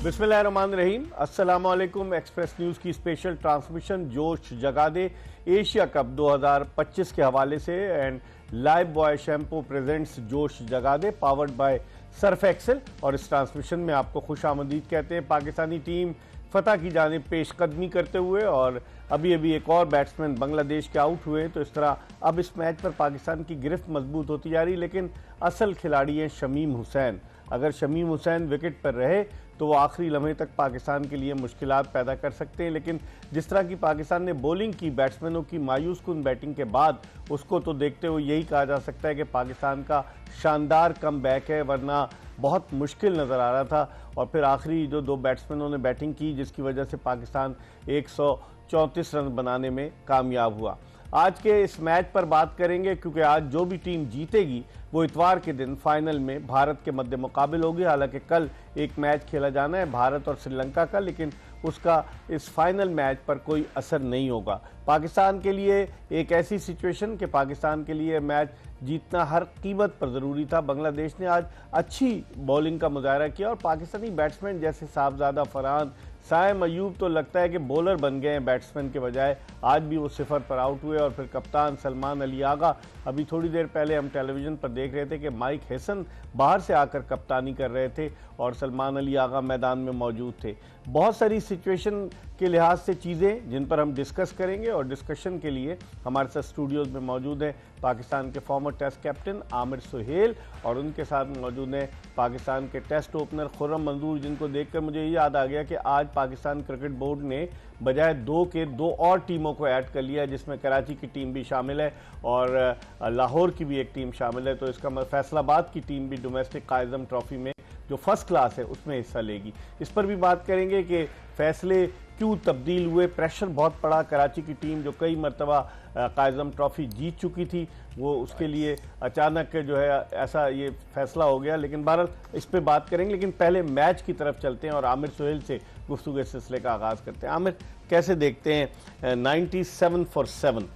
बिस्मिल्लाहिर्रहमानिर्रहीम। अस्सलाम वालेकुम। एक्सप्रेस न्यूज़ की स्पेशल ट्रांसमिशन जोश जगा दे एशिया कप 2025 के हवाले से and live boy shampoo presents Josh जगा De powered by Surf Excel. और इस ट्रांसमिशन में आपको खुश आमदीद कहते हैं। पाकिस्तानी टीम फतह की जानिब पेशकदमी करते हुए और अभी एक और बैट्समैन बांग्लादेश के आउट हुए, तो इस तरह अब इस मैच पर पाकिस्तान की गिरफ्त मजबूत होती जा रही। लेकिन असल खिलाड़ी हैं शमीम हुसैन। अगर शमीम हुसैन विकेट पर रहे तो वो आखिरी लम्हे तक पाकिस्तान के लिए मुश्किलात पैदा कर सकते हैं। लेकिन जिस तरह की पाकिस्तान ने बॉलिंग की, बैट्समैनों की मायूस कुन बैटिंग के बाद, उसको तो देखते हुए यही कहा जा सकता है कि पाकिस्तान का शानदार कम बैक है, वरना बहुत मुश्किल नज़र आ रहा था। और फिर आखिरी जो दो बैट्समैनों ने बैटिंग की, जिसकी वजह से पाकिस्तान 134 रन बनाने में कामयाब हुआ। आज के इस मैच पर बात करेंगे क्योंकि आज जो भी टीम जीतेगी वो इतवार के दिन फाइनल में भारत के मद्दे मुकाबिल होगी। हालांकि कल एक मैच खेला जाना है भारत और श्रीलंका का, लेकिन उसका इस फाइनल मैच पर कोई असर नहीं होगा। पाकिस्तान के लिए एक ऐसी सिचुएशन कि पाकिस्तान के लिए मैच जीतना हर कीमत पर ज़रूरी था। बांग्लादेश ने आज अच्छी बॉलिंग का मुजाहरा किया और पाकिस्तानी बैट्समैन जैसे साहबजादा फरहान, साइम अयूब तो लगता है कि बॉलर बन गए हैं बैट्समैन के बजाय। आज भी वो सिफर पर आउट हुए। और फिर कप्तान सलमान अली आगा, अभी थोड़ी देर पहले हम टेलीविज़न पर देख रहे थे कि माइक हैसन बाहर से आकर कप्तानी कर रहे थे और सलमान अली आगा मैदान में मौजूद थे। बहुत सारी सिचुएशन के लिहाज से चीज़ें जिन पर हम डिस्कस करेंगे और डिस्कशन के लिए हमारे साथ स्टूडियोज़ में मौजूद हैं पाकिस्तान के former test captain Aamir Sohail और उनके साथ मौजूद हैं पाकिस्तान के टेस्ट ओपनर खुर्रम मंजूर, जिनको देखकर मुझे ये याद आ गया कि आज पाकिस्तान क्रिकेट बोर्ड ने बजाय दो और टीमों को ऐड कर लिया, जिसमें कराची की टीम भी शामिल है और लाहौर की भी एक टीम शामिल है। तो इसका फैसलाबाद की टीम भी डोमेस्टिक कायज़म ट्रॉफी में जो फर्स्ट क्लास है उसमें हिस्सा लेगी। इस पर भी बात करेंगे कि फैसले क्यों तब्दील हुए। प्रेशर बहुत पड़ा। कराची की टीम जो कई मरतबा कायज़म ट्रॉफी जीत चुकी थी, वो उसके लिए अचानक जो है ऐसा ये फैसला हो गया। लेकिन बहरहाल इस पर बात करेंगे, लेकिन पहले मैच की तरफ चलते हैं और आमिर सुहेल से गुफ्तगू के सिलसिले का आगाज़ करते हैं। आमिर, कैसे देखते हैं 97 for 7?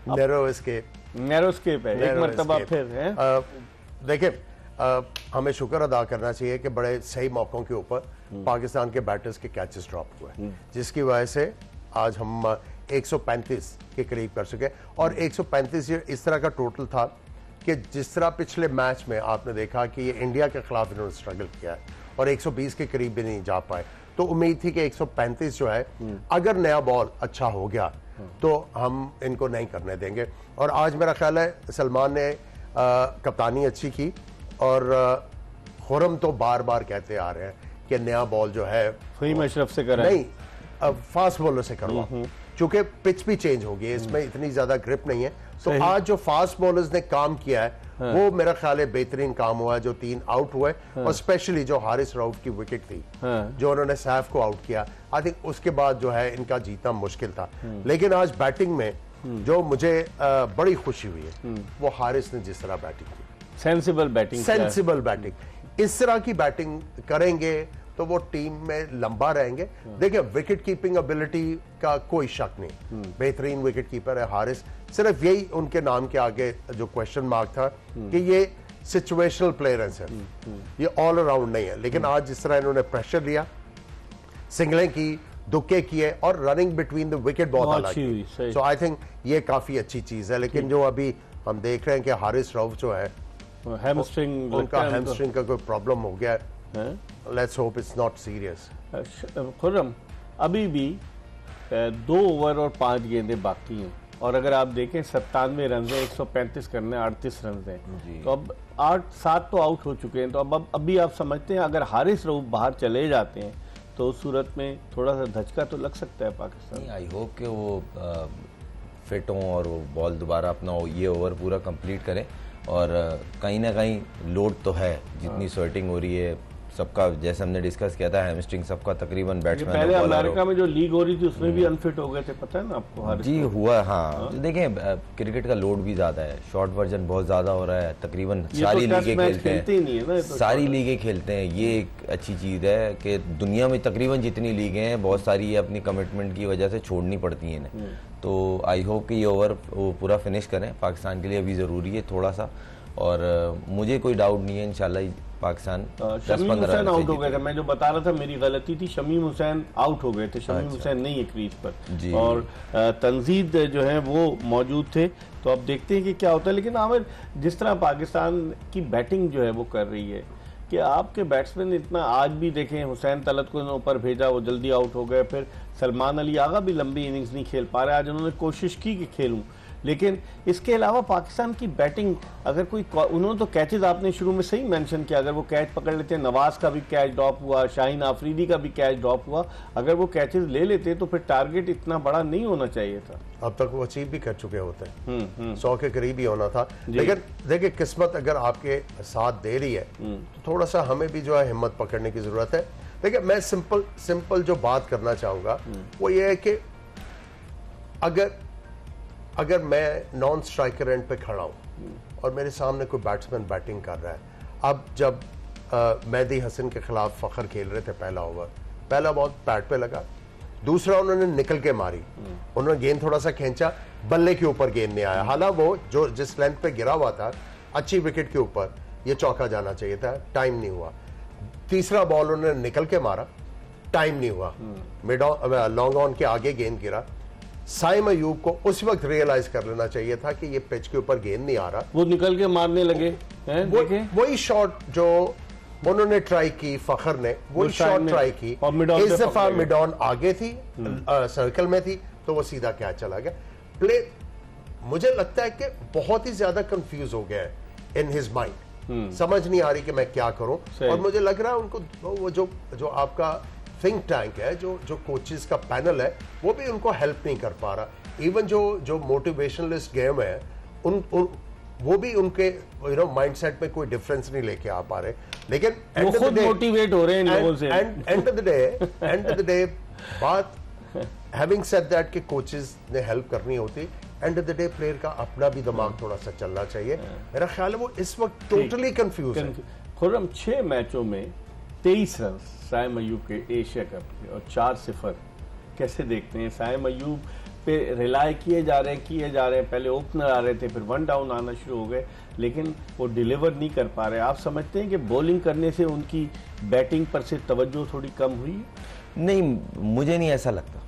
नैरो स्केप है एक मरतबा फिर है। देखिए, हमें शुक्र अदा करना चाहिए कि बड़े सही मौकों के ऊपर पाकिस्तान के बैटर्स के कैचेस ड्रॉप हुए, जिसकी वजह से आज हम 135 के करीब कर सके। और 135 इस तरह का टोटल था कि जिस तरह पिछले मैच में आपने देखा कि ये इंडिया के खिलाफ इन्होंने स्ट्रगल किया है और 120 के करीब भी नहीं जा पाए, तो उम्मीद थी कि 135 जो है, अगर नया बॉल अच्छा हो गया तो हम इनको नहीं करने देंगे। और आज मेरा ख्याल है सलमान ने कप्तानी अच्छी की और खुर्रम तो बार बार कहते आ रहे हैं कि नया बॉल जो है फहीम अशरफ से करें, नहीं फास्ट बॉलर से करवा, चूंकि पिच भी चेंज हो गई है, इसमें इतनी ज्यादा ग्रिप नहीं है। तो आज जो फास्ट बॉलर्स ने काम किया है वो मेरा ख्याल है बेहतरीन काम हुआ है। जो 3 आउट हुए और स्पेशली जो हारिस रऊफ की विकेट थी, जो उन्होंने सैफ को आउट किया, आई थिंक उसके बाद जो है इनका जीतना मुश्किल था। लेकिन आज बैटिंग में जो मुझे बड़ी खुशी हुई है वो हारिस ने जिस तरह बैटिंग की, सेंसिबल बैटिंग, इस तरह की बैटिंग करेंगे तो वो टीम में लंबा रहेंगे। देखिए, विकेट कीपिंग एबिलिटी का कोई शक नहीं, बेहतरीन विकेट कीपर है हारिस। सिर्फ यही उनके नाम के आगे जो क्वेश्चन मार्क था कि ये सिचुएशनल प्लेयर है, सिर्फ ये ऑल अराउंड नहीं है। लेकिन आज जिस तरह इन्होंने प्रेशर लिया, सिंगलें की, दुक्के किए और रनिंग बिटवीन द विकेट बहुत अलग हुई। सो आई थिंक ये काफी अच्छी चीज है। लेकिन जो अभी हम देख रहे हैं कि हारिस रऊफ जो है उनका हैमस्ट्रिंग का कोई प्रॉब्लम हो गया है। Let's hope it's not serious. Khurram, अभी भी 2 ओवर और 5 गेंदें बाकी हैं और अगर आप देखें 97 रन है, 135 करने 38 रन हैं, तो अब 8-7 तो आउट हो चुके हैं। तो अब अभी आप समझते हैं अगर हारिस रऊफ बाहर चले जाते हैं तो उस सूरत में थोड़ा सा धचका तो लग सकता है पाकिस्तान। आई होप कि वो फिट हों और वो बॉल दोबारा अपना ये ओवर पूरा कंप्लीट करें। और कहीं ना कहीं लोड तो है, जितनी स्वेटिंग हो रही है सबका, जैसे हमने डिस्कस किया था, हैमस्ट्रिंग सबका तकरीबन बैट्समैन पहले अमेरिका में जो लीग हो रही थी उसमें भी अनफिट हो गए थे, पता है ना आपको? जी हुआ, हाँ। देखें, क्रिकेट का लोड भी ज्यादा है, शॉर्ट वर्जन बहुत ज्यादा हो रहा है, तकरीबन सारी लीगें खेलते हैं, सारी लीगें खेलते हैं। ये एक अच्छी चीज है कि दुनिया में तकरीबन जितनी लीगें हैं, बहुत सारी ये अपनी कमिटमेंट की वजह से छोड़नी पड़ती हैं इन्हें। तो आई होप कि ये ओवर वो पूरा फिनिश करें, पाकिस्तान के लिए अभी जरूरी है थोड़ा सा। और मुझे कोई डाउट नहीं है इंशाल्लाह पाकिस्तान शमीम हुसैन आउट हो गए थे। मैं जो बता रहा था मेरी गलती थी, शमीम हुसैन आउट हो गए थे। शमीम हुसैन नहीं है क्रीज पर और तंजीद जो है वो मौजूद थे। तो अब देखते हैं कि क्या होता है। लेकिन आमिर, जिस तरह पाकिस्तान की बैटिंग जो है वो कर रही है कि आपके बैट्समैन इतना, आज भी देखें हुसैन तलत को ऊपर भेजा, वो जल्दी आउट हो गए। फिर सलमान अली आगा भी लंबी इनिंग्स नहीं खेल पा रहे। आज उन्होंने कोशिश की कि खेलूं, लेकिन इसके अलावा पाकिस्तान की बैटिंग, अगर कोई, उन्होंने तो कैचेस आपने शुरू में सही मेंशन किया, अगर वो कैच पकड़ लेते, नवाज का भी कैच ड्रॉप हुआ, शाहीन आफरीदी का भी कैच ड्रॉप हुआ, अगर वो कैचेस ले लेते तो फिर टारगेट इतना बड़ा नहीं होना चाहिए था। अब तक वो अचीव भी कर चुके होते हैं, 100 के करीब ही होना था। लेकिन देखिए, किस्मत अगर आपके साथ दे रही है तो थोड़ा सा हमें भी जो है हिम्मत पकड़ने की जरूरत है। देखिए, मैं सिंपल जो बात करना चाहूंगा वो ये है कि अगर मैं नॉन स्ट्राइकर एंड पे खड़ा हूं और मेरे सामने कोई बैट्समैन बैटिंग कर रहा है, अब जब मेहदी हसन के खिलाफ फखर खेल रहे थे, पहला ओवर, पहला बॉल पैड पे लगा, दूसरा उन्होंने निकल के मारी, उन्होंने गेंद थोड़ा सा खींचा, बल्ले के ऊपर गेंद नहीं आया। हालांकि वो जो जिस लेंथ पे गिरा हुआ था, अच्छी विकेट के ऊपर, ये चौका जाना चाहिए था, टाइम नहीं हुआ। तीसरा बॉल उन्होंने निकल के मारा, टाइम नहीं हुआ, मिड ऑन लॉन्ग ऑन के आगे गेंद गिरा। साइम अयूब को उस वक्त रियलाइज कर लेना चाहिए था कि ये पिच के ऊपर गेंद नहीं आ रहा, वो निकल के मारने लगे। वही शॉट जो उन्होंने ट्राई की, फखर ने वही शॉट ट्राई की, इस दफा मिड ऑन आगे थी, सर्कल में थी, तो वो सीधा कैच चला गया। प्ले मुझे लगता है कि बहुत ही ज्यादा कंफ्यूज हो गया है इन हिज माइंड, समझ नहीं आ रही कि मैं क्या करूं। और मुझे लग रहा है उनको वो जो आपका थिंक टैंक है, जो कोचेस का पैनल है, वो भी उनको हेल्प नहीं कर पा रहा। इवन जो मोटिवेशनलिस्ट गेम है, वो भी उनके माइंडसेट में कोई डिफरेंस नहीं लेके आ पा रहे। लेकिन वो खुद मोटिवेट हो रहे हैं इन लोगों से। एंड ऑफ द डे बात, हैविंग सेड दैट कि कोचेस ने हेल्प करनी होती, end of the day player का अपना भी दिमाग थोड़ा सा चलना चाहिए। मेरा ख्याल है वो इस वक्त टोटली कंफ्यूज है। खुर्रम, 6 मैचों में 23 रन साइम अयूब के एशिया कप के और 4-0 कैसे देखते हैं? साइम अयूब पे रिलाय किए जा रहे हैं। पहले ओपनर आ रहे थे, फिर 1 डाउन आना शुरू हो गए, लेकिन वो डिलीवर नहीं कर पा रहे। आप समझते हैं कि बॉलिंग करने से उनकी बैटिंग पर से तवज्जो थोड़ी कम हुई? नहीं, मुझे नहीं ऐसा लगता,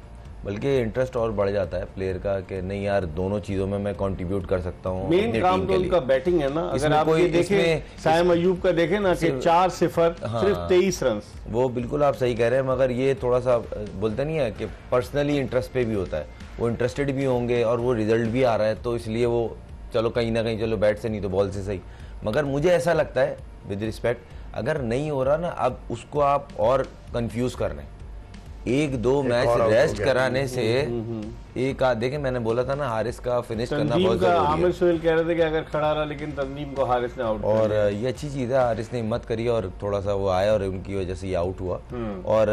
बल्कि इंटरेस्ट और बढ़ जाता है प्लेयर का कि नहीं यार, दोनों चीजों में मैं कंट्रीब्यूट कर सकता हूँ। मेन काम तो उनका बैटिंग है ना। अगर आप ये देखें, साइम अयूब का देखें ना कि 4-0 सिर्फ 23 रन, वो बिल्कुल आप सही कह रहे हैं। मगर ये थोड़ा सा बोलते नहीं है कि पर्सनली इंटरेस्ट पे भी होता है, वो इंटरेस्टेड भी होंगे और वो रिजल्ट भी आ रहा है, तो इसलिए वो चलो कहीं ना कहीं, चलो बैट से नहीं तो बॉल से सही। मगर मुझे ऐसा लगता है विद रिस्पेक्ट, अगर नहीं हो रहा ना, अब उसको आप और कंफ्यूज कर रहे हैं। 1-2 मैच रेस्ट कराने से एक देखें, मैंने बोला था ना हारिस का फिनिश करना बहुत जरूरी है। आमिर सोहेल कह रहे थे कि अगर खड़ा रहा, लेकिन तंजीम को हारिस ने आउट किया, और ये अच्छी चीज है, हारिस ने हिम्मत करी और थोड़ा सा वो आया और उनकी वजह से ये आउट हुआ। और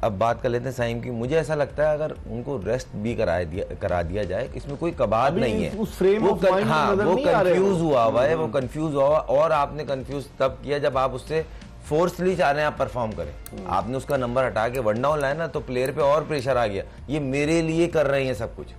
अब बात कर लेते हैं साइम की। मुझे ऐसा लगता है अगर उनको रेस्ट भी करा दिया जाए, इसमें कोई कबाद नहीं है। वो कंफ्यूज हुआ है, वो कंफ्यूज हुआ। और आपने कंफ्यूज तब किया जब आप उससे फोर्सली चाह रहे हैं आप परफॉर्म करें। आपने उसका नंबर हटा के 1 डाउन लाया ना, तो प्लेयर पे और प्रेशर आ गया। ये मेरे लिए कर रहे हैं सब कुछ,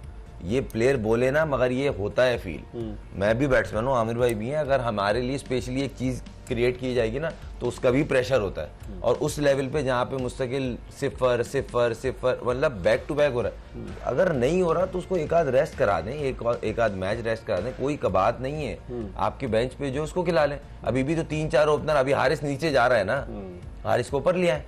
ये प्लेयर बोले ना, मगर ये होता है फील। मैं भी बैट्समैन हूँ, आमिर भाई भी हैं। अगर हमारे लिए स्पेशली एक चीज क्रिएट की जाएगी ना, तो उसका भी प्रेशर होता है। और उस लेवल पे जहाँ पे मुस्तकिल 0 मतलब बैक टू बैक हो रहा है, अगर नहीं हो रहा तो उसको एक आध रेस्ट करा दें, एक आध मैच रेस्ट करा दें, कोई कबात नहीं है। आपके बेंच पे जो उसको खिला लें। अभी भी तो 3-4 ओपनर, अभी हारिस नीचे जा रहा है ना, हारिस को ऊपर लिया है,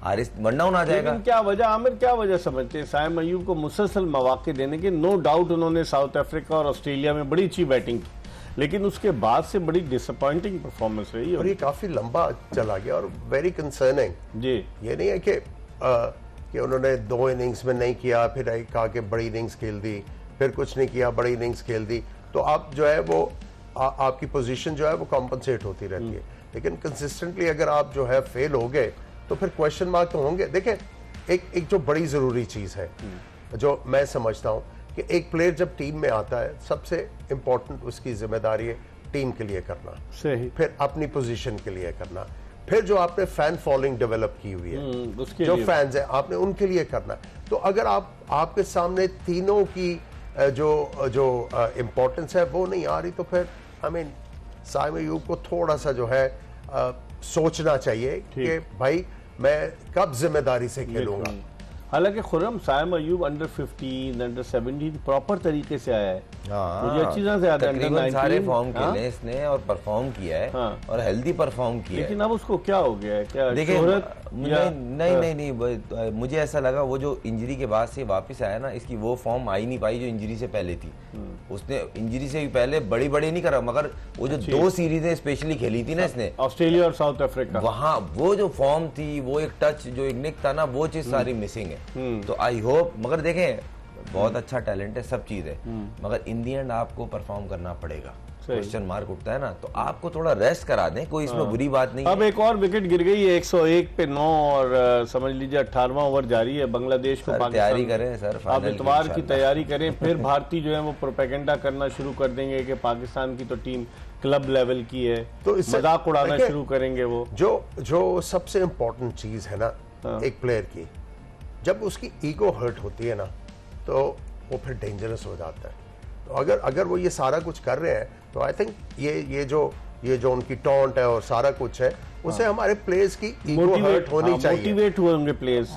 हारिस 1 डाउन आ जाएगा। क्या वजह, आमिर क्या वजह समझते हैं साइम अयूब को मुसलसल मौके देने के? नो डाउट उन्होंने साउथ अफ्रीका और ऑस्ट्रेलिया में बड़ी अच्छी बैटिंग की, लेकिन उसके बाद से बड़ी डिसअपॉइंटिंग परफॉर्मेंस रही है और ये काफी लंबा चला गया और वेरी कंसर्निंग। जी, ये नहीं है कि उन्होंने 2 इनिंग्स में नहीं किया, फिर कहा कि बड़ी इनिंग्स खेल दी, फिर कुछ नहीं किया, बड़ी इनिंग्स खेल दी, तो आप जो है वो आपकी पोजीशन जो है वो कॉम्पनसेट होती रहती है। लेकिन कंसिस्टेंटली अगर आप जो है फेल हो गए तो फिर क्वेश्चन मार्क तो होंगे। देखें, एक जो बड़ी जरूरी चीज है जो मैं समझता हूं कि एक प्लेयर जब टीम में आता है, सबसे इंपॉर्टेंट उसकी जिम्मेदारी है टीम के लिए करना, सही, फिर अपनी पोजीशन के लिए करना, फिर जो आपने फैन फॉलोइंग डेवलप की हुई है, जो फैंस है आपने उनके लिए करना। तो अगर आपके सामने तीनों की जो इम्पोर्टेंस है वो नहीं आ रही, तो फिर साइम अयूब को थोड़ा सा जो है सोचना चाहिए कि भाई मैं कब जिम्मेदारी से खेलूंगा। हालांकि Khurram Saim Ayub under 15 under 17 proper तरीके से आया है। मुझे अच्छी तरह से याद है, तकरीबन सारे फॉर्म खेले इसने और परफॉर्म किया है और हेल्दी परफॉर्म किया है। लेकिन अब उसको क्या हो गया है, क्या देखिए नहीं, मुझे ऐसा लगा वो जो इंजरी के बाद से वापस आया ना, इसकी वो फॉर्म आई नहीं पाई जो इंजरी से पहले थी। उसने इंजरी से भी पहले बड़ी नहीं करा, मगर वो जो 2 सीरीजें स्पेशली खेली थी ना इसने, ऑस्ट्रेलिया और साउथ अफ्रीका, वहाँ वो जो फॉर्म थी, वो एक टच जो एक निक था ना, वो चीज सारी मिसिंग है। तो आई होप, मगर देखें बहुत अच्छा टैलेंट है, सब चीज है, मगर इन दी एंड आपको परफॉर्म करना पड़ेगा। क्वेश्चन मार्क उठता है ना, तो आपको थोड़ा रेस्ट करा दें, कोई इसमें बुरी बात नहीं। अब एक और विकेट गिर गई है, 101 पे 9 और समझ लीजिए 18वां ओवर जारी है। बांग्लादेश को तैयारी करें सर, अब इतवार की तैयारी करें। फिर भारतीय जो है वो प्रोपेगेंडा करना शुरू कर देंगे कि पाकिस्तान की तो टीम क्लब लेवल की है, तो मजाक उड़ाना शुरू करेंगे। वो जो सबसे इम्पोर्टेंट चीज है ना एक प्लेयर की, जब उसकी ईगो हर्ट होती है ना, तो वो फिर डेंजरस हो जाता है। तो अगर वो ये सारा कुछ कर रहे हैं, तो आई थिंक ये जो उनकी टॉन्ट है और सारा कुछ है, उससे हमारे प्लेयर्स की ईगो हर्ट होनी चाहिए, मोटिवेट होंगे प्लेयर्स।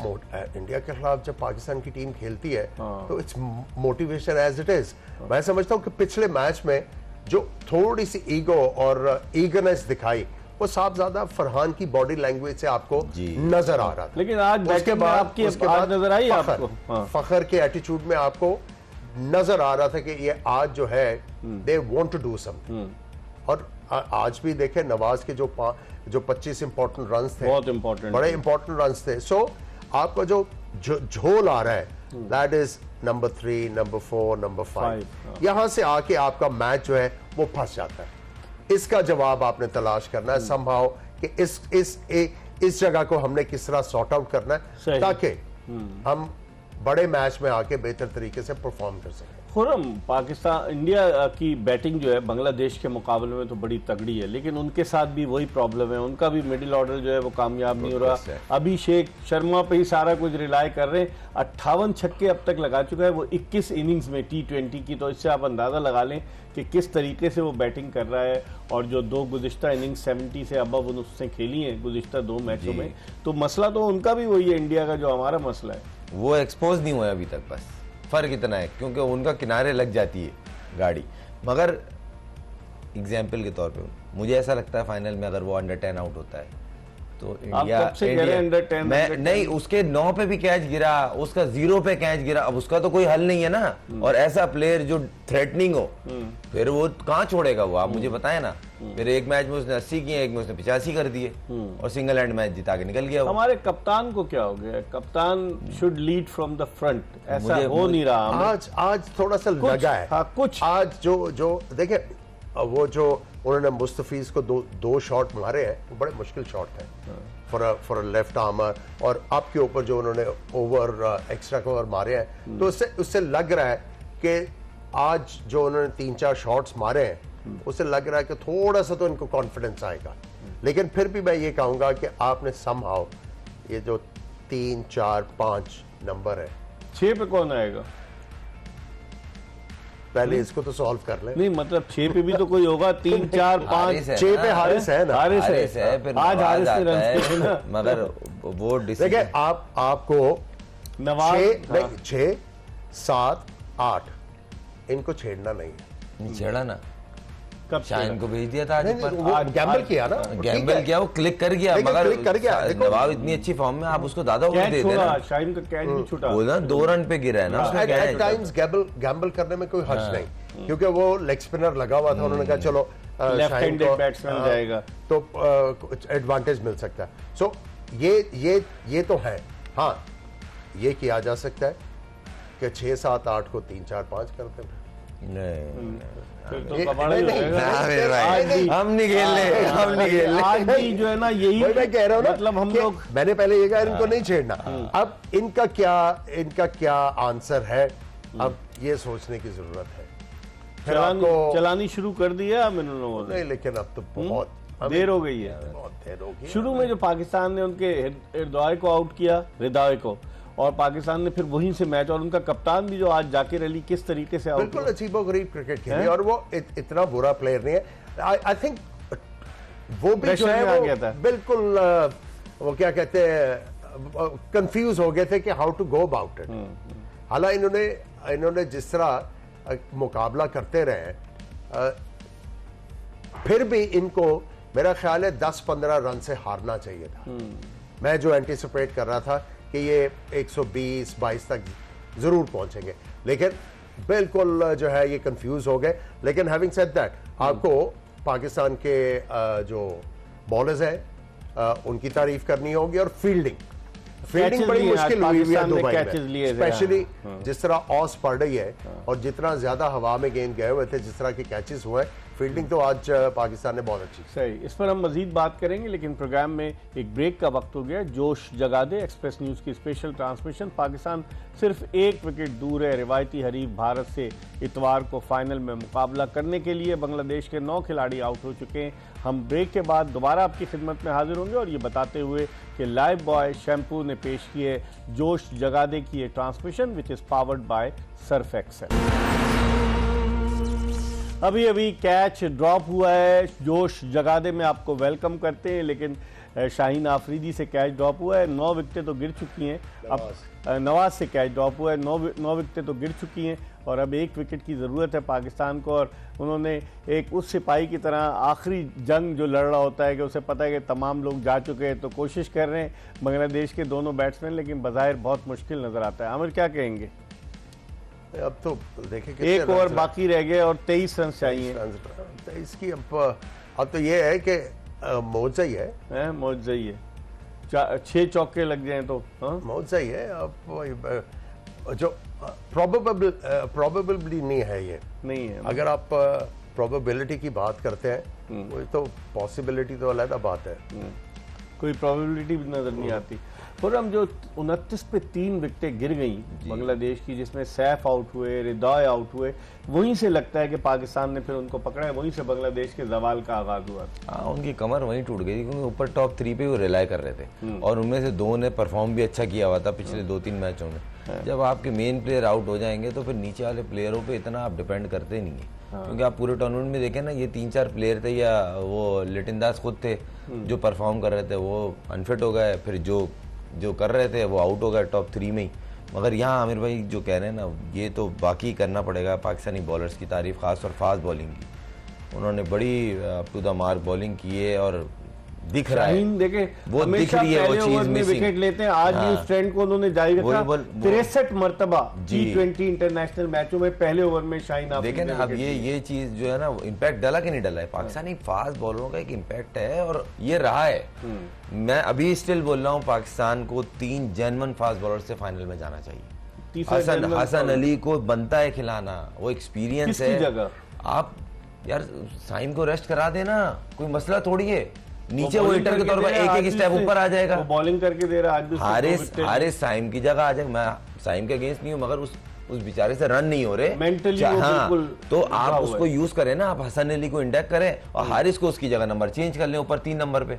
इंडिया के खिलाफ जब पाकिस्तान की टीम खेलती है तो it's motivation as it is. मैं समझता हूँ कि पिछले मैच में जो थोड़ी सी ईगो और ईगरनेस दिखाई, वो साफ ज्यादा फरहान की बॉडी लैंग्वेज से आपको नजर आ रहा था। लेकिन आज उसके बाद नजर आई आपको फखर के एटीट्यूड में आपको नजर आ रहा था कि ये आज जो है they want to do something. और आज भी देखे नवाज के जो 25 इंपॉर्टेंट रन्स थे, बहुत इंपॉर्टेंट, बड़े इंपॉर्टेंट रन्स थे। सो आपका जो झोल आ रहा है, that is number 3, number 4, number 5। यहां से आके आपका मैच जो है वो फंस जाता है। इसका जवाब आपने तलाश करना है समहाउ कि इस जगह को हमने किस तरह सॉर्ट आउट करना है, ताकि हम बड़े मैच में आके बेहतर तरीके से परफॉर्म कर सकें। खुर्रम, पाकिस्तान इंडिया की बैटिंग जो है बांग्लादेश के मुकाबले में तो बड़ी तगड़ी है, लेकिन उनके साथ भी वही प्रॉब्लम है, उनका भी मिडिल ऑर्डर जो है वो कामयाब नहीं हो रहा। अभिषेक शर्मा पे ही सारा कुछ रिलाय कर रहे हैं। 58 छक्के अब तक लगा चुका है वो 21 इनिंग्स में T20 की, तो इससे आप अंदाजा लगा लें कि किस तरीके से वो बैटिंग कर रहा है। और जो 2 गुज़िश्ता इनिंग्स 70 से अबव उसने खेली हैं गुज़िश्ता 2 मैचों में, तो मसला तो उनका भी वही है इंडिया का जो हमारा मसला है, वो एक्सपोज नहीं हुआ अभी तक। बस फर्क इतना है क्योंकि उनका किनारे लग जाती है गाड़ी। मगर एग्जाम्पल के तौर पे मुझे ऐसा लगता है फाइनल में अगर वो अंडर 10 आउट होता है तो इंडिया नहीं, उसके 9 पे भी कैच गिरा, उसका 0 पे कैच गिरा, अब उसका तो कोई हल नहीं है ना। और ऐसा प्लेयर जो थ्रेटनिंग हो, फिर वो कहाँ छोड़ेगा वो, आप मुझे बताएं ना। फिर एक मैच में उसने 80 किए, एक में उसने 85 कर दिए और सिंगल हैंड मैच जिता के निकल गया। हमारे कप्तान को क्या हो गया? कप्तान should lead from the front, ऐसा हो नहीं रहा। आज थोड़ा सा लगा है कुछ। आज जो देखिए, वो जो उन्होंने मुस्तफीज को दो शॉट मारे हैं, वो बड़े मुश्किल शॉट हैं फॉर अ लेफ्ट आर्मर, और आपके ऊपर जो उन्होंने ओवर एक्स्ट्रा कवर मारे हैं, तो उससे लग रहा है कि आज जो उन्होंने 3-4 शॉट्स मारे हैं, उससे लग रहा है कि थोड़ा सा तो इनको कॉन्फिडेंस आएगा। लेकिन फिर भी मैं ये कहूंगा कि आपने समहाउ ये जो 3, 4, 5 नंबर है, 6 पे कौन आएगा? पहले इसको तो सॉल्व कर ले। नहीं मतलब 6 पे भी तो कोई होगा। 3, 4, 5, 6 पे हारिस है ना, हारिस है। आज हारिस ने रन किए ना, मगर वो देखिए आपको नवाज 6, 7, 8 इनको छेड़ना नहीं है। छेड़ा ना, शाइन को भेज दिया था आज गैम्बल किया ना, गैम्बल किया, वो क्लिक कर गया, मगर नवाब इतनी अच्छी फॉर्म में, आप उसको ज्यादा ओवर दे देना। शाइन का कैच भी छूटा, वो ना 2 रन पे गिरा है ना उसमें। एट टाइम्स गैम्बल करने में कोई हर्ज नहीं, क्योंकि वो लेग स्पिनर लगा हुआ था, उन्होंने कहा चलो लेफ्ट हैंडेड बैट्समैन जाएगा तो कुछ एडवांटेज मिल सकता है। सो ये तो है। हाँ, ये किया जा सकता है कि 6, 7, 8 को 3, 4, 5 करते हैं। हम नहीं खेल रहे। आज भी जो है ना, यही मैं कह रहा हूँ, मतलब हम लोग, मैंने पहले ये कहा इनको नहीं छेड़ना। अब इनका क्या आंसर है, अब ये सोचने की जरूरत है। चलानी शुरू कर दिया हम इन लोगों ने, नहीं, लेकिन अब तो बहुत देर हो गई है। बहुत देर हो गई। शुरू में जो पाकिस्तान ने उनके रिदाए को आउट किया, रिदाए को, और पाकिस्तान ने फिर वहीं से मैच, और उनका कप्तान भी जो आज जाकिर अली किस तरीके से बिल्कुल अजीबोगरीब क्रिकेट खेली, और वो इतना बुरा प्लेयर नहीं है। आई थिंक वो भी जो है वो बिल्कुल वो क्या कहते हैं कंफ्यूज हो गए थे कि how to go about it. हालांकि इन्होंने जिस तरह मुकाबला करते रहे, फिर भी इनको मेरा ख्याल है 10-15 रन से हारना चाहिए था। मैं जो एंटिसिपेट कर रहा था कि ये 120-22 तक जरूर पहुंचेंगे, लेकिन बिल्कुल जो है ये कंफ्यूज हो गए। लेकिन हैविंग सेड दैट, आपको पाकिस्तान के जो बॉलर्स हैं उनकी तारीफ करनी होगी, और फील्डिंग बड़ी मुश्किल हुई है दुबई में, स्पेशली जिस तरह ऑस पड़ रही है और जितना ज्यादा हवा में गेंद गए हुए थे, जिस तरह के कैचेस हुए, फील्डिंग तो आज पाकिस्तान ने बहुत अच्छी। सही, इस पर हम मजीद बात करेंगे, लेकिन प्रोग्राम में एक ब्रेक का वक्त हो गया। जोश जगा दे एक्सप्रेस न्यूज की स्पेशल ट्रांसमिशन। पाकिस्तान सिर्फ 1 विकेट दूर है रिवायती हरीफ भारत से। इतवार को फाइनल में मुकाबला करने के लिए बांग्लादेश के 9 खिलाड़ी आउट हो चुके हैं। हम ब्रेक के बाद दोबारा आपकी खिदमत में हाजिर होंगे, और ये बताते हुए कि लाइव बॉय शैम्पू ने पेश की है जोश जगा दे की ये transmission, which is powered by Surf Excel. अभी अभी कैच ड्रॉप हुआ है, जोश जगादे में आपको वेलकम करते हैं, लेकिन शाहीन आफरीदी से कैच ड्रॉप हुआ है। 9 विकेटें तो गिर चुकी हैं, अब नवाज से कैच ड्रॉप हुआ है, 9 विकेटें तो गिर चुकी हैं, और अब 1 विकेट की ज़रूरत है पाकिस्तान को। और उन्होंने एक उस सिपाही की तरह आखिरी जंग जो लड़ रहा होता है कि उसे पता है कि तमाम लोग जा चुके हैं, तो कोशिश कर रहे हैं बांग्लादेश के दोनों बैट्समैन, लेकिन बज़ाहिर बहुत मुश्किल नज़र आता है। आमिर क्या कहेंगे? अब तो देखें 1 ओवर बाकी रह गए और 23 रन चाहिए। 23 की अब तो ये है कि मौजा ही है, मौजा ही है। 6 चौके लग जाएं तो मौजा ही है। अब जो प्रोबेबली नहीं है, ये नहीं है। अगर आप प्रोबेबिलिटी की बात करते हैं, वो तो पॉसिबिलिटी तो अलग बात है, कोई प्रोबेबिलिटी भी नजर नहीं आती। और हम जो 29 पे 3 विकेटें गिर गई बांग्लादेश की, जिसमें सैफ आउट हुए, रिदाय आउट हुए, वहीं से लगता है कि पाकिस्तान ने फिर उनको पकड़ा है, वहीं से बांग्लादेश के जवाल का आगाज हुआ। हाँ, उनकी कमर वहीं टूट गई थी, क्योंकि ऊपर टॉप 3 पे वो रिलाई कर रहे थे, और उनमें से 2 ने परफॉर्म भी अच्छा किया हुआ था पिछले 2-3 मैचों में। जब आपके मेन प्लेयर आउट हो जाएंगे तो फिर नीचे वाले प्लेयरों पे इतना आप डिपेंड करते नहीं है। क्योंकि आप पूरे टूर्नामेंट में देखें ना, ये 3-4 प्लेयर थे, या वो लिटिन दास खुद थे जो परफॉर्म कर रहे थे, वो अनफिट हो गए, फिर जो कर रहे थे वो आउट हो गए टॉप 3 में ही। मगर यहाँ आमिर भाई जो कह रहे हैं ना, ये तो बाकी करना पड़ेगा पाकिस्तानी बॉलर्स की तारीफ, खास और फास्ट बॉलिंग की। उन्होंने बड़ी up to the mark bowling की है, और दिख रहा है, देखे वो दिख रही है, वो चीज मिसिंग। विकेट लेते हैं, आज भी उस ट्रेंड को उन्होंने जारी रखा। 63 मरतबा T20 इंटरनेशनल मैचों में पहले ओवर में शाहीन आफरीदी देखें ना। अब ये चीज जो है ना, इम्पैक्ट डाला कि नहीं डाला है, पाकिस्तानी फास्ट बॉलरों का एक इम्पैक्ट है, और ये रहा है। मैं अभी स्टिल बोल रहा हूँ, पाकिस्तान को 3 जेन्युइन फास्ट बॉलर से फाइनल में जाना चाहिए। हसन अली को बनता है खिलाना, वो एक्सपीरियंस है। आप यार साइम को रेस्ट करा देना, कोई मसला थोड़ी है। नीचे वो हिटर के तौर पर एक स्टेप ऊपर आ जाएगा, वो बॉलिंग करके दे रहा है। हारिस साइम की जगह आ जाएगा। मैं साइम के अगेंस्ट नहीं हूँ, मगर उस बेचारे से रन नहीं हो रहे मेंटली। तो आप उसको यूज करें ना, आप हसन अली को इंडेक्ट करें और हारिस को उसकी जगह नंबर चेंज कर लें ऊपर 3 नंबर पे।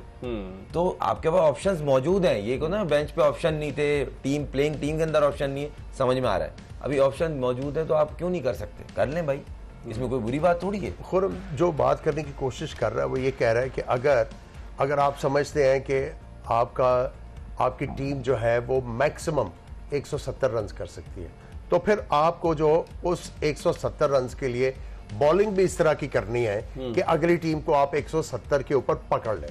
तो आपके पास ऑप्शंस मौजूद हैं। ये को ना बेंच पे ऑप्शन नहीं थे, टीम के अंदर ऑप्शन नहीं है, समझ में आ रहा है। अभी ऑप्शन मौजूद है तो आप क्यों नहीं कर सकते? कर लें भाई, इसमें कोई बुरी बात थोड़ी है। खुरम जो बात करने की कोशिश कर रहा है वो ये कह रहा है कि अगर आप समझते हैं कि आपकी टीम जो है वो मैक्सिमम 170 रन कर सकती है, तो फिर आपको जो उस 170 रन के लिए बॉलिंग भी इस तरह की करनी है कि अगली टीम को आप 170 के ऊपर पकड़ लें।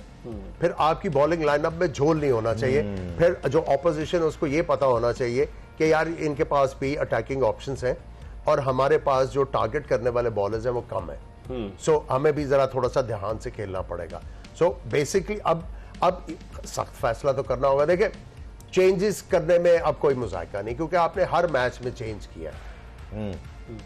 फिर आपकी बॉलिंग लाइनअप में झोल नहीं होना चाहिए। फिर जो ऑपोजिशन है उसको ये पता होना चाहिए कि यार इनके पास भी अटैकिंग ऑप्शंस हैं और हमारे पास जो टारगेट करने वाले बॉलर्स हैं वो कम है। सो हमें भी जरा थोड़ा सा ध्यान से खेलना पड़ेगा। सो बेसिकली अब सख्त फैसला तो करना होगा। देखिए, चेंजेस करने में अब कोई मुज़ाहिका नहीं, क्योंकि आपने हर मैच में चेंज किया है।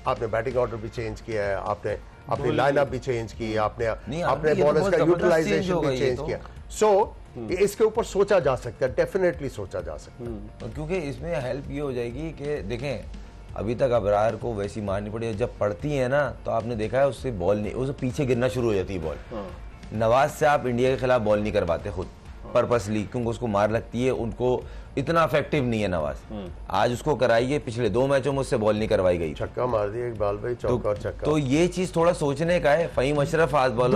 आपने बैटिंग ऑर्डर भी चेंज किया है, आपने अपनी लाइनअप भी चेंज की, आपने बॉलर्स का यूटिलाइजेशन भी चेंज किया। सो इसके ऊपर सोचा जा सकता है, डेफिनेटली सोचा जा सकता है। क्योंकि इसमें हेल्प ये हो जाएगी कि देखें, अभी तक अबरार को वैसी मारनी पड़ी, जब पड़ती है ना तो आपने देखा है उससे बॉल नहीं, उससे पीछे गिरना शुरू हो जाती है बॉल। नवाज से आप इंडिया के खिलाफ बॉल नहीं करवाते खुद, पर्पसली, क्योंकि उसको मार लगती है, उनको इतना इफेक्टिव नहीं है नवाज। आज उसको कराइए, पिछले 2 मैचों में उससे बॉल नहीं करवाई गई, छक्का मार दिया इकबाल भाई, चौका और छक्का। तो ये चीज थोड़ा सोचने का है। फहीम अशरफ फास्ट बॉलर,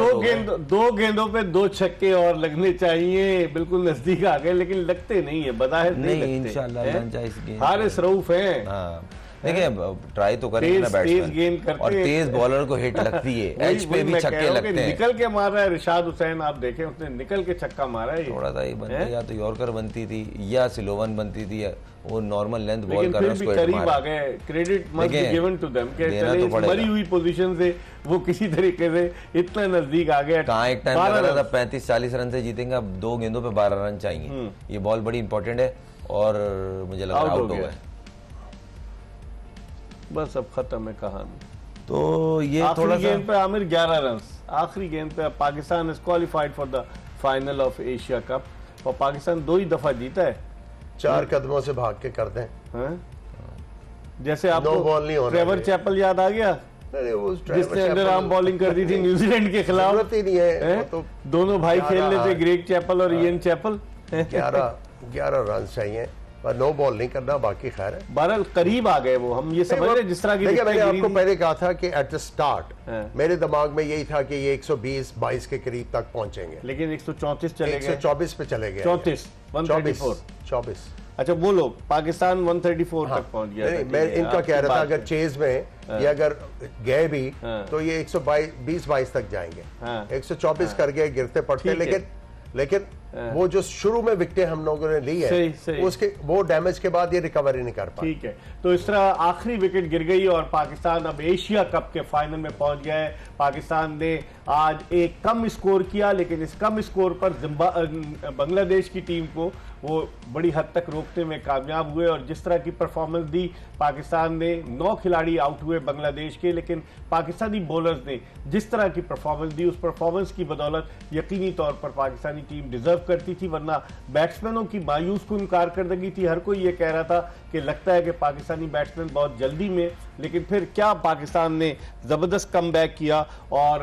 2 गेंदों पे 2 छक्के और लगने चाहिए, बिल्कुल नजदीक आ गए, लेकिन लगते नहीं है, बज़ाहिर नहीं लगते। हारिस रऊफ है, देखिए ट्राई तो करेंगे ना बैट्समैन, और तेज बॉलर को हिट लगती है, एज पे भी छक्के लगते हैं। निकल के मार रहा है रिशाद हुसैन, आप देखें उसने निकल के छक्का मारा है। थोड़ा सा ही बनता, या तो यॉर्कर बनती थी या सिलोवन बनती थी, वो नॉर्मल लेंथ बॉल कर रहा है, करीब आ गए। Credit must be given to them कि चले इस मरी हुई पोजीशन से वो किसी तरीके से इतना नजदीक आ गया। कहाँ एक टाइम लग रहा था 35-40 रन से जीतेंगे, अब 2 गेंदों पे 12 रन चाहिए। ये बॉल बड़ी इंपॉर्टेंट है और मुझे लग रहा है आउट हो गया, बस अब खत्म है कहानी। तो ये थोड़ा सा गेंद पे आमिर 11 रन, आखिरी गेंद पे Pakistan is qualified for the final of Asia cup, और पाकिस्तान 2 ही दफा जीता है। 4 कदमों से भाग के कर दें, जैसे आपको ट्रेवर चैपल याद आ गया, जिसने अंडर आर्म बॉलिंग कर दी थी न्यूजीलैंड के खिलाफ। ही नहीं है, तो दोनों भाई खेल रहे थे, ग्रेग चैपल और इयन चैपल। 11 रन चाहिए, पर नो बॉल नहीं करना, बाकी खैर है। बहरहाल करीब आ गए वो, हम ये समझ रहे जिस तरह की। देखिए मैंने आपको पहले कहा था कि एट द स्टार्ट मेरे दिमाग में यही था कि ये 120-22 के करीब तक पहुंचेंगे, लेकिन 134 चले गए, 124 पे चले गए, 24 अच्छा बोलो, पाकिस्तान 134 तक पहुंच गया। मैं इनका कह रहा था अगर चेज में ये अगर गए भी तो ये 120-22 तक जाएंगे, 124 कर गए गिरते पड़ते, लेकिन वो जो शुरू में विकेटें हम लोगों ने ली है उसके वो डैमेज के बाद ये रिकवरी नहीं कर पाए। ठीक है, तो इस तरह आखिरी विकेट गिर गई और पाकिस्तान अब एशिया कप के फाइनल में पहुंच गया है। पाकिस्तान ने आज एक कम स्कोर किया, लेकिन इस कम स्कोर पर बांग्लादेश की टीम को वो बड़ी हद तक रोकने में कामयाब हुए, और जिस तरह की परफॉर्मेंस दी पाकिस्तान ने, 9 खिलाड़ी आउट हुए बांग्लादेश के, लेकिन पाकिस्तानी बॉलर्स ने जिस तरह की परफॉर्मेंस दी, उस परफॉर्मेंस की बदौलत यकीनी तौर पर पाकिस्तानी टीम डिजर्व करती थी, वरना बैट्समैनों की मायूस कुन कारकर्दगी थी। हर कोई ये कह रहा था कि लगता है कि पाकिस्तानी बैट्समैन बहुत जल्दी में, लेकिन फिर क्या पाकिस्तान ने जबरदस्त कमबैक किया और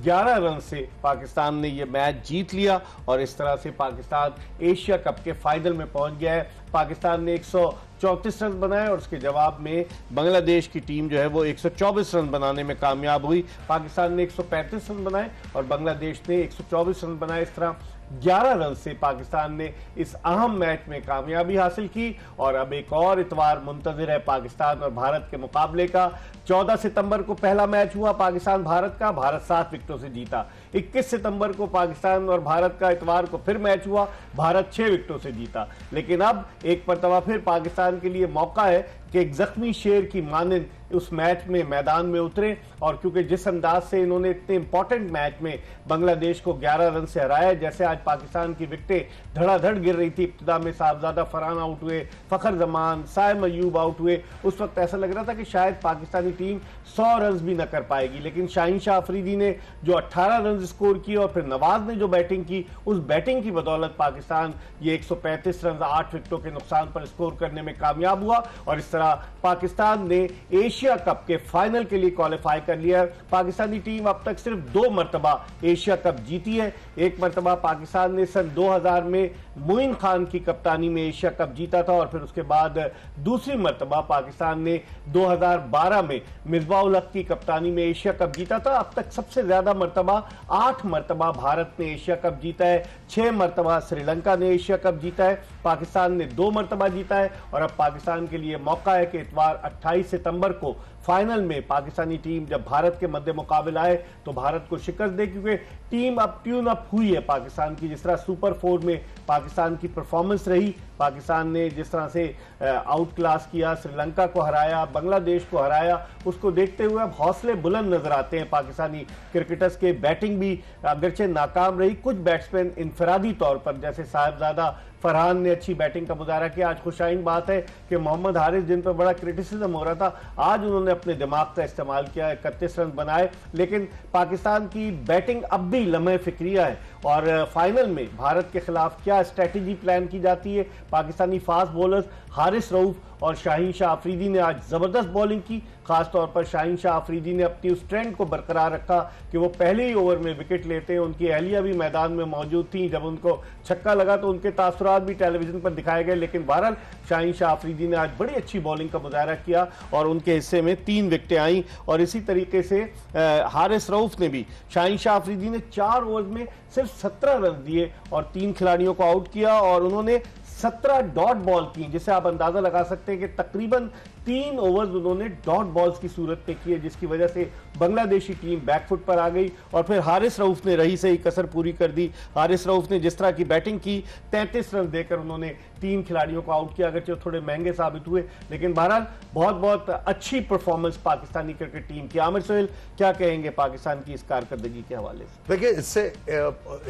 11 रन से पाकिस्तान ने ये मैच जीत लिया, और इस तरह से पाकिस्तान एशिया कप के फाइनल में पहुंच गया है। पाकिस्तान ने 134 रन बनाए और उसके जवाब में बांग्लादेश की टीम जो है वो 124 रन बनाने में कामयाब हुई। पाकिस्तान ने 135 रन बनाए और बांग्लादेश ने 124 रन बनाए। इस तरह 11 रन से पाकिस्तान ने इस अहम मैच में कामयाबी हासिल की, और अब एक और इतवार मुंतजिर है पाकिस्तान और भारत के मुकाबले का। 14 सितंबर को पहला मैच हुआ पाकिस्तान भारत का, भारत 7 विकेटों से जीता। 21 सितंबर को पाकिस्तान और भारत का इतवार को फिर मैच हुआ, भारत 6 विकेटों से जीता। लेकिन अब एक मरतबा फिर पाकिस्तान के लिए मौका है कि एक जख्मी शेर की मानंद उस मैच में मैदान में उतरे, और क्योंकि जिस अंदाज से इन्होंने इतने इंपॉर्टेंट मैच में बांग्लादेश को 11 रन से हराया, जैसे आज पाकिस्तान की विकेटें धड़ाधड़ गिर रही थी, इब्तिदा में साहबजादा फरहान आउट हुए, फखर जमान, साइम अयूब आउट हुए, उस वक्त ऐसा लग रहा था कि शायद पाकिस्तानी टीम 100 रन भी न कर पाएगी। लेकिन शाहीन शाह अफरीदी ने जो 18 रन स्कोर किए और फिर नवाज ने जो बैटिंग की, उस बैटिंग की बदौलत पाकिस्तान ये 135 रन 8 विकेटों के नुकसान पर स्कोर करने में कामयाब हुआ, और इस तरह पाकिस्तान ने एशिया कप के फाइनल के लिए क्वालिफाई कर लिया। पाकिस्तानी टीम अब तक सिर्फ 2 मरतबा एशिया कप जीती है। एक मरतबा पाकिस्तान ने सन 2000 में मोइन खान की कप्तानी में एशिया कप जीता था, और फिर उसके बाद दूसरी मरतबा पाकिस्तान ने 2012 में मिसबाह-उल हक की कप्तानी में एशिया कप जीता था। अब तक सबसे ज्यादा मरतबा 8 मरतबा भारत ने एशिया कप जीता है, 6 मरतबा श्रीलंका ने एशिया कप जीता है, पाकिस्तान ने 2 मरतबा जीता है। और अब पाकिस्तान के लिए मौका है कि इतवार 28 सितंबर को फाइनल में पाकिस्तानी टीम जब भारत के मध्य मुकाबला आए तो भारत को शिकस्त दे, क्योंकि टीम अब ट्यून अप हुई है पाकिस्तान की। जिस तरह सुपर 4 में पाकिस्तान की परफॉर्मेंस रही, पाकिस्तान ने जिस तरह से आउट क्लास किया, श्रीलंका को हराया, बांग्लादेश को हराया, उसको देखते हुए अब हौसले बुलंद नजर आते हैं पाकिस्तानी क्रिकेटर्स के। बैटिंग भी अगरचे नाकाम रही, कुछ बैट्समैन इनफरादी तौर पर जैसे साहिबजादा फरहान ने अच्छी बैटिंग का मुजाहरा किया। आज खुशाइन बात है कि मोहम्मद हारिस, जिन पर बड़ा क्रिटिसिज्म हो रहा था, आज उन्होंने अपने दिमाग का इस्तेमाल किया, 31 रन बनाए। लेकिन पाकिस्तान की बैटिंग अब भी लम्हे फिक्रिया है, और फाइनल में भारत के खिलाफ क्या स्ट्रेटेजी प्लान की जाती है। पाकिस्तानी फास्ट बॉलर्स हारिस रऊफ और शाहीन शाह अफरीदी ने आज जबरदस्त बॉलिंग की। खासतौर पर शाहीन शाह अफरीदी ने अपनी उस ट्रेंड को बरकरार रखा कि वो पहले ही ओवर में विकेट लेते हैं। उनकी अहलिया भी मैदान में मौजूद थी, जब उनको छक्का लगा तो उनके तासुरात भी टेलीविजन पर दिखाए गए। लेकिन बहरहाल शाहीन शाह अफरीदी ने आज बड़ी अच्छी बॉलिंग का मुजाहरा किया और उनके हिस्से में 3 विकेटें आई। और इसी तरीके से हारिस रऊफ ने भी, शाहीन शाह अफरीदी ने 4 ओवर में सिर्फ 17 रन दिए और 3 खिलाड़ियों को आउट किया और उन्होंने 17 डॉट बॉल की, जिसे आप अंदाजा लगा सकते हैं कि तकरीबन 3 ओवर्स उन्होंने डॉट बॉल्स की सूरत में किए, जिसकी वजह से बांग्लादेशी टीम बैकफुट पर आ गई। और फिर हारिस रऊफ ने रही से ही कसर पूरी कर दी। हारिस रऊफ ने जिस तरह की बैटिंग की, 33 रन देकर उन्होंने 3 खिलाड़ियों को आउट किया, अगरचे थोड़े महंगे साबित हुए, लेकिन बहरहाल बहुत बहुत अच्छी परफॉर्मेंस पाकिस्तानी क्रिकेट टीम की। आमिर सोहेल, क्या कहेंगे पाकिस्तान की इस कारकर्दगी के हवाले से? देखिए, इससे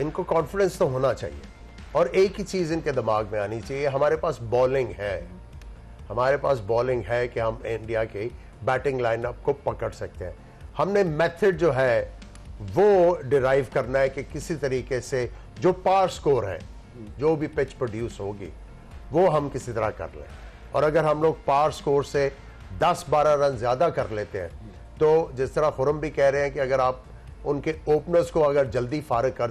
इनको कॉन्फिडेंस तो होना चाहिए और एक ही चीज इनके दिमाग में आनी चाहिए, हमारे पास बॉलिंग है, हमारे पास बॉलिंग है कि हम इंडिया की बैटिंग लाइनअप को पकड़ सकते हैं। हमने मेथड जो है वो डिराइव करना है कि किसी तरीके से जो पार स्कोर है, जो भी पिच प्रोड्यूस होगी, वो हम किसी तरह कर लें। और अगर हम लोग पार स्कोर से 10-12 रन ज्यादा कर लेते हैं, तो जिस तरह खुरम भी कह रहे हैं कि अगर आप उनके ओपनर्स को अगर जल्दी फारिग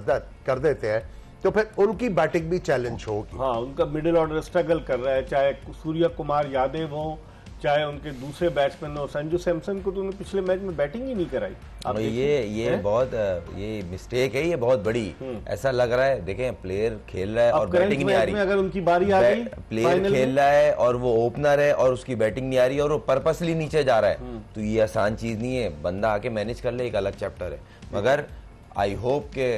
कर देते हैं तो फिर उनकी बैटिंग भी चैलेंज होगी। हाँ, उनका मिडिल ऑर्डर स्ट्रगल कर रहा है, चाहे सूर्य कुमार यादव हो, चाहे उनके दूसरे बैट्समैन हो। संजू सैमसन को तो उन्होंने पिछले मैच में बैटिंग ही नहीं कराई। अब ये बहुत ये मिस्टेक है, ये बहुत बड़ी। ऐसा लग रहा है, देखें प्लेयर खेल रहा है और बैटिंग नहीं आ रही। अगर उनकी बारी आ गई, प्लेयर खेल रहा है और वो ओपनर है और उसकी बैटिंग नहीं आ रही और वो पर्पसली नीचे जा रहा है, तो ये आसान चीज नहीं है। बंदा आके मैनेज कर ले, एक अलग चैप्टर है। मगर आई होप के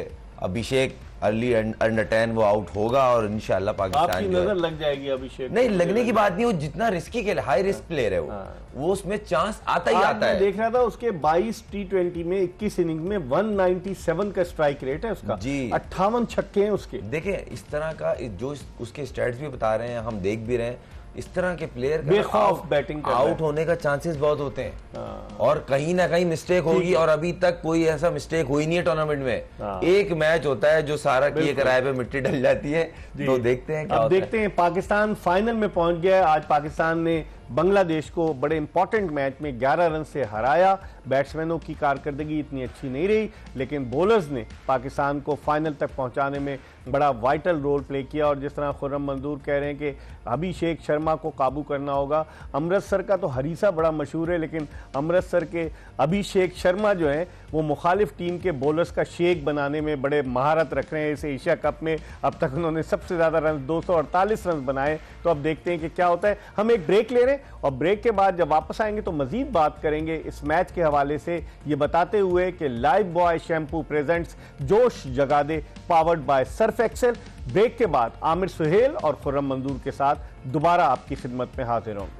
अभिषेक अर्ली अंडर 10 वो आउट होगा और इंशाल्लाह पाकिस्तान आपकी नजर लग जाएगी अभिषेक। नहीं लगने की बात नहीं, वो जितना रिस्की खेले, हाई रिस्क प्लेयर है वो उसमें चांस आता ही आता है। देख रहा था उसके 22 T20 में 21 इनिंग में 197 का स्ट्राइक रेट है उसका जी, 58 छक्के हैं उसके। देखें इस तरह का जो उसके स्टैट्स भी बता रहे हैं, हम देख भी रहे हैं, इस तरह के प्लेयर बेखौफ बैटिंग आउट होने का चांसेस बहुत होते हैं और कहीं ना कहीं मिस्टेक होगी। और अभी तक कोई ऐसा मिस्टेक हुई नहीं है टूर्नामेंट में। एक मैच होता है जो सारा किए कराए पे मिट्टी डल जाती है, तो देखते हैं क्या होता है। देखते हैं। पाकिस्तान फाइनल में पहुंच गया है। आज पाकिस्तान ने बांग्लादेश को बड़े इंपॉर्टेंट मैच में 11 रन से हराया। बैट्समैनों की कारकर्दगी इतनी अच्छी नहीं रही, लेकिन बॉलर्स ने पाकिस्तान को फाइनल तक पहुंचाने में बड़ा वाइटल रोल प्ले किया। और जिस तरह खुर्रम मंजूर कह रहे हैं कि अभिषेक शर्मा को काबू करना होगा। अमृतसर का तो हरीसा बड़ा मशहूर है, लेकिन अमृतसर के अभिषेक शर्मा जो है वो मुखालिफ टीम के बॉलर्स का शेक बनाने में बड़े महारत रख रहे हैं। इस एशिया कप में अब तक उन्होंने सबसे ज्यादा रन 248 रन बनाए। तो अब देखते हैं कि क्या होता है। हम एक ब्रेक ले रहे हैं और ब्रेक के बाद जब वापस आएंगे तो मजीद बात करेंगे इस मैच के हवाले से, ये बताते हुए कि life boy shampoo presents Josh जगा De powered by Surf Excel. Break के बाद आमिर सुहेल और खुर्रम मंजूर के साथ दोबारा आपकी खिदमत में हाजिर होंगे।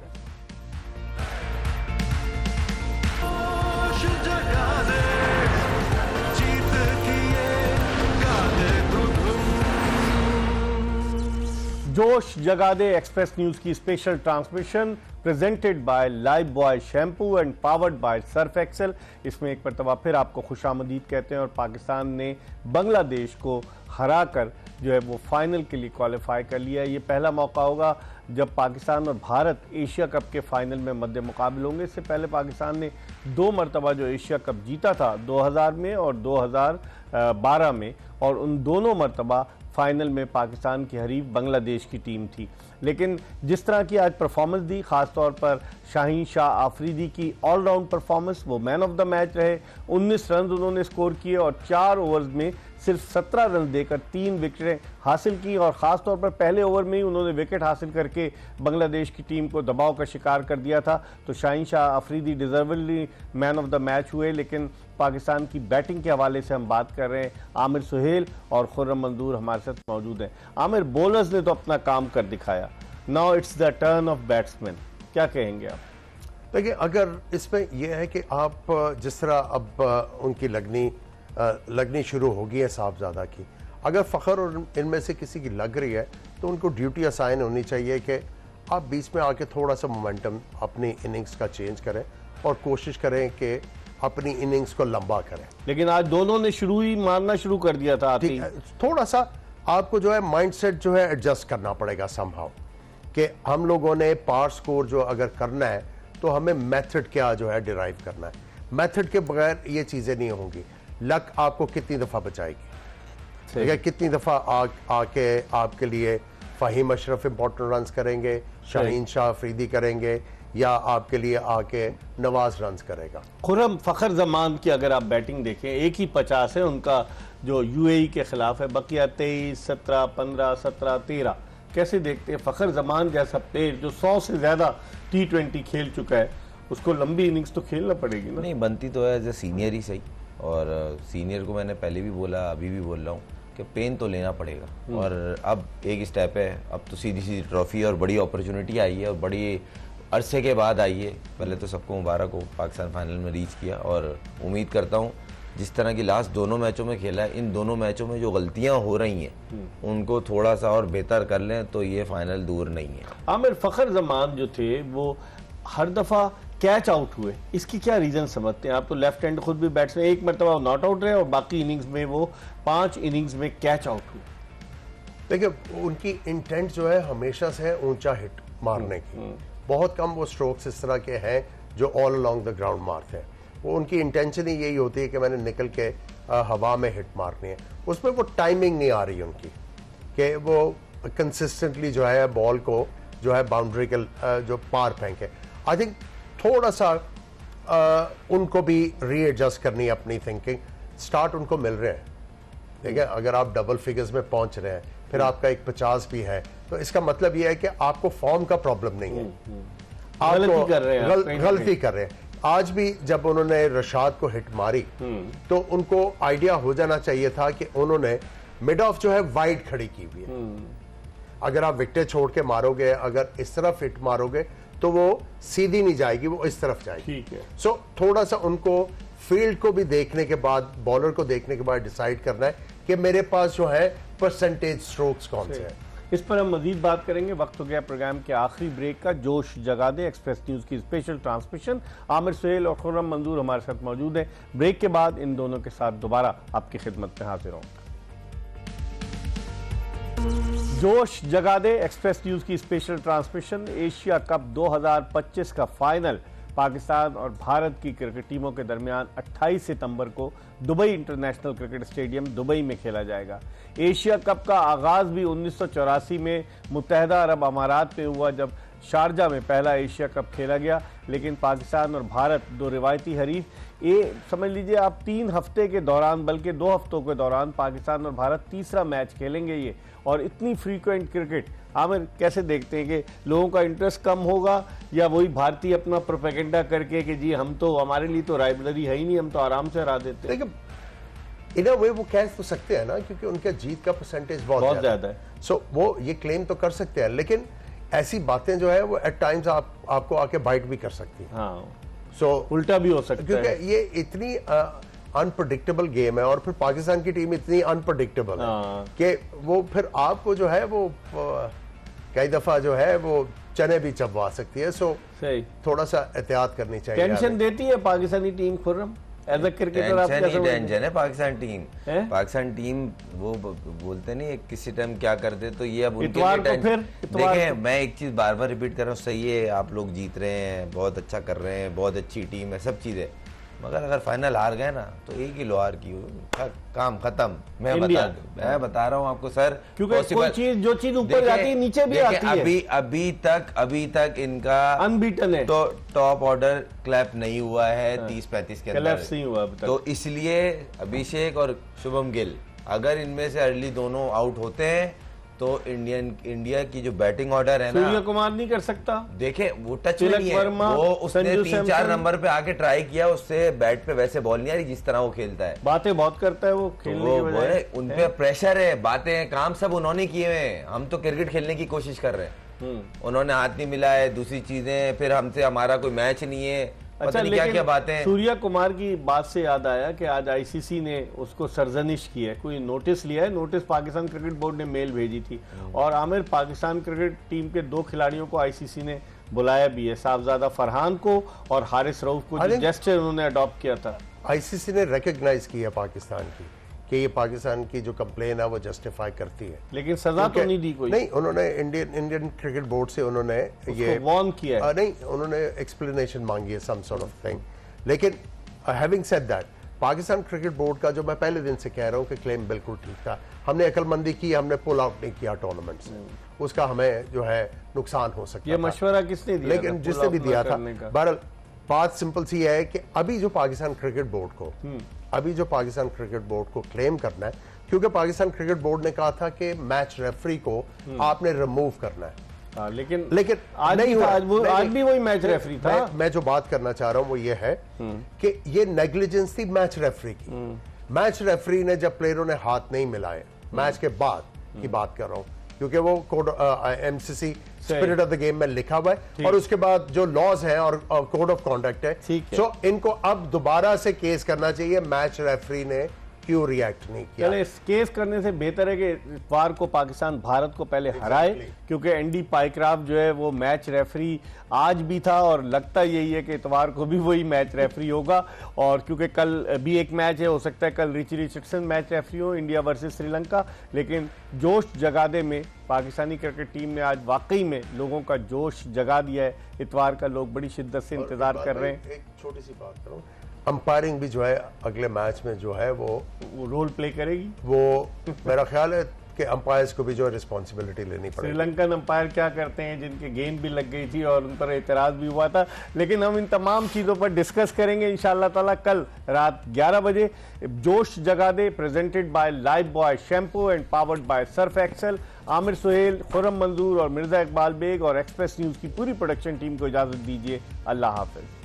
जोश जगा दे एक्सप्रेस न्यूज की special transmission presented by Lifebuoy shampoo and powered by Surf Excel. इसमें एक मरतबा फिर आपको खुशामदीद कहते हैं और पाकिस्तान ने बांग्लादेश को हराकर जो है वो फाइनल के लिए क्वालिफाई कर लिया। ये पहला मौका होगा जब पाकिस्तान और भारत एशिया कप के फाइनल में मद्दे मुकाबले होंगे। इससे पहले पाकिस्तान ने 2 मरतबा जो एशिया कप जीता था, 2000 में और 2012 में, और उन दोनों मरतबा फाइनल में पाकिस्तान की हरीफ बांग्लादेश की टीम थी। लेकिन जिस तरह की आज परफॉर्मेंस दी, खासतौर पर शाहीन शाह आफरीदी की ऑलराउंड परफॉर्मेंस, वो मैन ऑफ द मैच रहे। 19 रन उन्होंने स्कोर किए और 4 ओवर्स में सिर्फ 17 रन देकर 3 विकेटें हासिल की। और ख़ासतौर पर पहले ओवर में ही उन्होंने विकेट हासिल करके बांग्लादेश की टीम को दबाव का शिकार कर दिया था। तो Shaheen Shah Afridi deservedly man of the match हुए। लेकिन पाकिस्तान की बैटिंग के हवाले से हम बात कर रहे हैं। आमिर सुहेल और खुर्रम मंजूर हमारे साथ मौजूद हैं। आमिर, बॉलर्स ने तो अपना काम कर दिखाया, now it's the turn off batsman, क्या कहेंगे आप? देखिए, अगर इसमें यह है कि आप जिस तरह अब उनकी लगनी शुरू होगी है साहबजादा की, अगर फ़खर और इनमें से किसी की लग रही है तो उनको ड्यूटी असाइन होनी चाहिए कि आप बीच में आके थोड़ा सा मोमेंटम अपनी इनिंग्स का चेंज करें और कोशिश करें कि अपनी इनिंग्स को लंबा करें। लेकिन आज दोनों ने ही मारना शुरू कर दिया था। थोड़ा सा आपको जो है माइंडसेट जो है एडजस्ट करना पड़ेगा समहाउ। कि हम लोगों ने पार स्कोर जो अगर करना है तो हमें मेथड क्या जो है डिराइव करना है। मेथड के बगैर ये चीज़ें नहीं होंगी। लक आपको कितनी दफ़ा बचाएगी, ठीक है, कितनी दफ़ा आके आपके लिए फ़हीम अशरफ इंपॉर्टेंट रन्स करेंगे, शाहीन शाह अफरीदी करेंगे, या आपके लिए आके नवाज रन्स करेगा। खुर्रम फ़खर जमान की अगर आप बैटिंग देखें, एक ही 50 है उनका जो यूएई के खिलाफ है, बकिया 23, 17, 15, 17, 13। कैसे देखते हैं फ़खर जमान जैसा प्लेयर जो 100 से ज़्यादा T20 खेल चुका है, उसको लंबी इनिंग्स तो खेलना पड़ेगी ना? नहीं, बनती तो है एज ए सीनियर ही सही, और सीनियर को मैंने पहले भी बोला, अभी भी बोल रहा हूँ कि पेन तो लेना पड़ेगा। और अब एक स्टेप है, अब तो सीधी सीधी ट्रॉफी और बड़ी अपॉर्चुनिटी आई है, और बड़ी अरसे के बाद आई है। पहले तो सबको मुबारक हो, पाकिस्तान फाइनल में रीच किया, और उम्मीद करता हूँ जिस तरह की लास्ट दोनों मैचों में खेला है, इन दोनों मैचों में जो गलतियां हो रही हैं उनको थोड़ा सा और बेहतर कर लें तो ये फाइनल दूर नहीं है। आमिर, फ़खर जमान जो थे वो हर दफ़ा कैच आउट हुए, इसकी क्या रीज़न समझते हैं आप? तो लेफ्ट हैंड खुद भी बैट्समैन, एक मरतबा नॉट आउट रहे और बाकी इनिंग्स में वो 5 इनिंग्स में कैच आउट हुए। देखिए, उनकी इंटेंट जो है हमेशा से है ऊंचा हिट मारने की। बहुत कम वो स्ट्रोक्स इस तरह के हैं जो ऑल अलोंग द ग्राउंड मारते हैं। वो उनकी इंटेंशन ही यही होती है कि मैंने निकल के हवा में हिट मारनी है। उसमें वो टाइमिंग नहीं आ रही उनकी कि वो कंसिस्टेंटली जो है बॉल को जो है बाउंड्री के जो पार फेंके। आई थिंक थोड़ा सा उनको भी रीएडजस्ट करनी है अपनी थिंकिंग। स्टार्ट उनको मिल रहे हैं, ठीक है, अगर आप डबल फिगर्स में पहुंच रहे हैं, फिर आपका एक 50 भी है, तो इसका मतलब यह है कि आपको फॉर्म का प्रॉब्लम नहीं है, आप गलती कर रहे हैं, गलती कर रहे हैं। आज भी जब उन्होंने रशाद को हिट मारी तो उनको आइडिया हो जाना चाहिए था कि उन्होंने मिड ऑफ जो है वाइड खड़ी की हुई है। अगर आप विकेट छोड़ के मारोगे, अगर इस तरफ हिट मारोगे तो वो सीधी नहीं जाएगी, वो इस तरफ जाएगी। ठीक है। सो थोड़ा सा उनको फील्ड को भी देखने के बाद, बॉलर को देखने के बाद डिसाइड करना है कि मेरे पास जो है परसेंटेज स्ट्रोक्स कौन से हैं। इस पर हम मजीद बात करेंगे। वक्त हो गया प्रोग्राम के आखिरी ब्रेक का। जोश जगा दे एक्सप्रेस न्यूज की स्पेशल ट्रांसमिशन, आमिर सुहेल और खुर्रम मंजूर हमारे साथ मौजूद हैं। ब्रेक के बाद इन दोनों के साथ दोबारा आपकी खिदमत में हाजिर होंगे। जोश जगा दे एक्सप्रेस न्यूज की स्पेशल ट्रांसमिशन। एशिया कप 2025 का फाइनल पाकिस्तान और भारत की क्रिकेट टीमों के दरमियान 28 सितंबर को Dubai international cricket stadium Dubai में खेला जाएगा। एशिया कप का आगाज भी 1984 में मुत्तहदा अरब अमारात में हुआ, जब शारजा में पहला एशिया कप खेला गया। लेकिन पाकिस्तान और भारत, दो रिवायती हरीफ, ये समझ लीजिए आप 3 हफ्ते के दौरान, बल्कि 2 हफ्तों के दौरान पाकिस्तान और भारत तीसरा मैच खेलेंगे ये। और इतनी फ्रीक्वेंट क्रिकेट, आमिर कैसे देखते हैं कि लोगों का इंटरेस्ट कम होगा, या वही भारतीय अपना प्रोपेगेंडा करके कि जी हम तो, हमारे लिए तो राइवलरी है ही नहीं, हम तो आराम से हरा देते हैं। देखिए, इन अ वे वो कह तो सकते हैं ना, क्योंकि उनका जीत का परसेंटेज बहुत ज्यादा है। सो वो ये क्लेम तो कर सकते हैं, लेकिन ऐसी बातें जो है वो एट टाइम्स आपको आके बाइट भी कर सकती है। हाँ, सो उल्टा भी हो सकता है, क्योंकि ये इतनी अनप्रडिक्टेबल गेम है, और फिर पाकिस्तान की टीम इतनी अनप्रडिक्टेबल है कि वो फिर आपको जो है वो कई दफा जो है वो चने भी चबवा सकती है। सो सही, थोड़ा सा एहतियात करनी चाहिए। टेंशन देती है Pakistani team Khurram as a cricketer? आप कैसे टेंशन है पाकिस्तान टीम वो बोलते नहीं किसी टाइम क्या करते, तो ये अब उनके लिए देखिए, मैं एक चीज बार बार रिपीट कर रहा हूँ, सही है आप लोग जीत रहे हैं, बहुत अच्छा कर रहे हैं, बहुत अच्छी टीम है, सब चीजें, मगर अगर फाइनल हार गए ना तो एक ही लोहार की काम खत्म। मैं बता रहा हूँ आपको सर, क्योंकि कोई चीज, जो चीज ऊपर जाती है नीचे भी आती है। अभी तक इनका अनबीटन है, तो टॉप ऑर्डर क्लैप नहीं हुआ है 30-35 के अंदर नहीं हुआ अभी तक। तो इसलिए अभिषेक और शुभम गिल, अगर इनमें से अर्ली दोनों आउट होते हैं तो इंडिया की जो बैटिंग ऑर्डर है ना, सूर्य कुमार नहीं कर सकता। देखे वो टच में नहीं है, वो उसने 3-4 नंबर पे आके ट्राई किया, उससे बैट पे वैसे बॉल नहीं आ रही जिस तरह वो खेलता है, बातें बहुत करता है वो खेलने की बजाय। उन पे प्रेशर है, बातें काम सब उन्होंने किए हुए हैं, हम तो क्रिकेट खेलने की कोशिश कर रहे हैं, उन्होंने हाथ नहीं मिलाए, दूसरी चीजें, फिर हमसे हमारा कोई मैच नहीं है, अच्छा, क्या क्या बातें। सूर्या कुमार की बात से याद आया कि आज आईसीसी ने उसको सरजनिश की है, कोई नोटिस लिया है, नोटिस पाकिस्तान क्रिकेट बोर्ड ने मेल भेजी थी, और आमिर पाकिस्तान क्रिकेट टीम के 2 खिलाड़ियों को आईसीसी ने बुलाया भी है, साहबजादा फरहान को और हारिस रऊफ को, जो जेस्चर उन्होंने अडॉप्ट किया था। आईसीसी ने रिकॉग्नाइज किया पाकिस्तान की कि ये पाकिस्तान की जो कंप्लेन है वो जस्टिफाई करती है। लेकिन सजा तो नहीं दी कोई? नहीं, उन्होंने इंडियन क्रिकेट बोर्ड से उन्होंने ये वार्न किया है? नहीं, उन्होंने एक्सप्लेनेशन मांगी है, सम सॉर्ट ऑफ थिंग। लेकिन having said that, Pakistan cricket board का जो मैं पहले दिन से कह रहा हूँ कि क्लेम बिल्कुल ठीक था। हमने अकलमंदी की, हमने पुल आउट नहीं किया टूर्नामेंट से, उसका हमें जो है नुकसान हो सकता है। ये मशवरा किसने दिया? लेकिन जिसने भी दिया था, बहरहाल बात सिंपल सी है कि अभी जो पाकिस्तान क्रिकेट बोर्ड को क्लेम करना है, क्योंकि पाकिस्तान क्रिकेट बोर्ड ने कहा था कि मैच रेफरी को आपने रिमूव करना है। लेकिन आज नहीं हुआ। आज भी वही मैच रेफरी था। मैं जो बात करना चाह रहा हूं वो ये है कि ये नेग्लिजेंस थी मैच रेफरी की। मैच रेफरी ने जब प्लेयरों ने हाथ नहीं मिलाए, मैच के बाद की बात कर रहा हूं, क्योंकि वो code MCC spirit of the game में लिखा हुआ है, और उसके बाद जो लॉज हैं और कोड ऑफ कॉन्डक्ट है। सो इनको अब दोबारा से केस करना चाहिए, मैच रेफरी ने क्यों रिएक्ट नहीं किया। चले, इस केस करने से बेहतर है कि इतवार को पाकिस्तान भारत को पहले हराए, क्योंकि एंडी पाइक्राफ्ट जो है वो मैच रेफरी आज भी था और लगता यही है कि इतवार को भी वही मैच रेफरी होगा। और क्योंकि कल भी एक मैच है, हो सकता है कल रिची रिचर्डसन मैच रेफरी हो, इंडिया वर्सेस श्रीलंका। लेकिन जोश जगादे में पाकिस्तानी क्रिकेट टीम ने आज वाकई में लोगों का जोश जगा दिया है। इतवार का लोग बड़ी शिद्दत से इंतजार कर रहे हैं। एक छोटी सी बात करूं, अंपायरिंग भी जो है अगले मैच में जो है वो रोल प्ले करेगी। वो मेरा ख्याल है कि अंपायर्स को भी जो है रिस्पॉन्सिबिलिटी लेनी पड़ेगी। श्रीलंकन अंपायर क्या करते हैं, जिनके गेंद भी लग गई थी और उन पर एतराज भी हुआ था। लेकिन हम इन तमाम चीज़ों पर डिस्कस करेंगे इंशाअल्लाह ताला कल रात 11 बजे। जोश जगा De presented by Lifebuoy shampoo and powered by Surf Excel. Aamir Sohail, Khurram Manzoor और मिर्जा इकबाल बेग और एक्सप्रेस न्यूज़ की पूरी प्रोडक्शन टीम को इजाज़त दीजिए। अल्लाह हाफिज।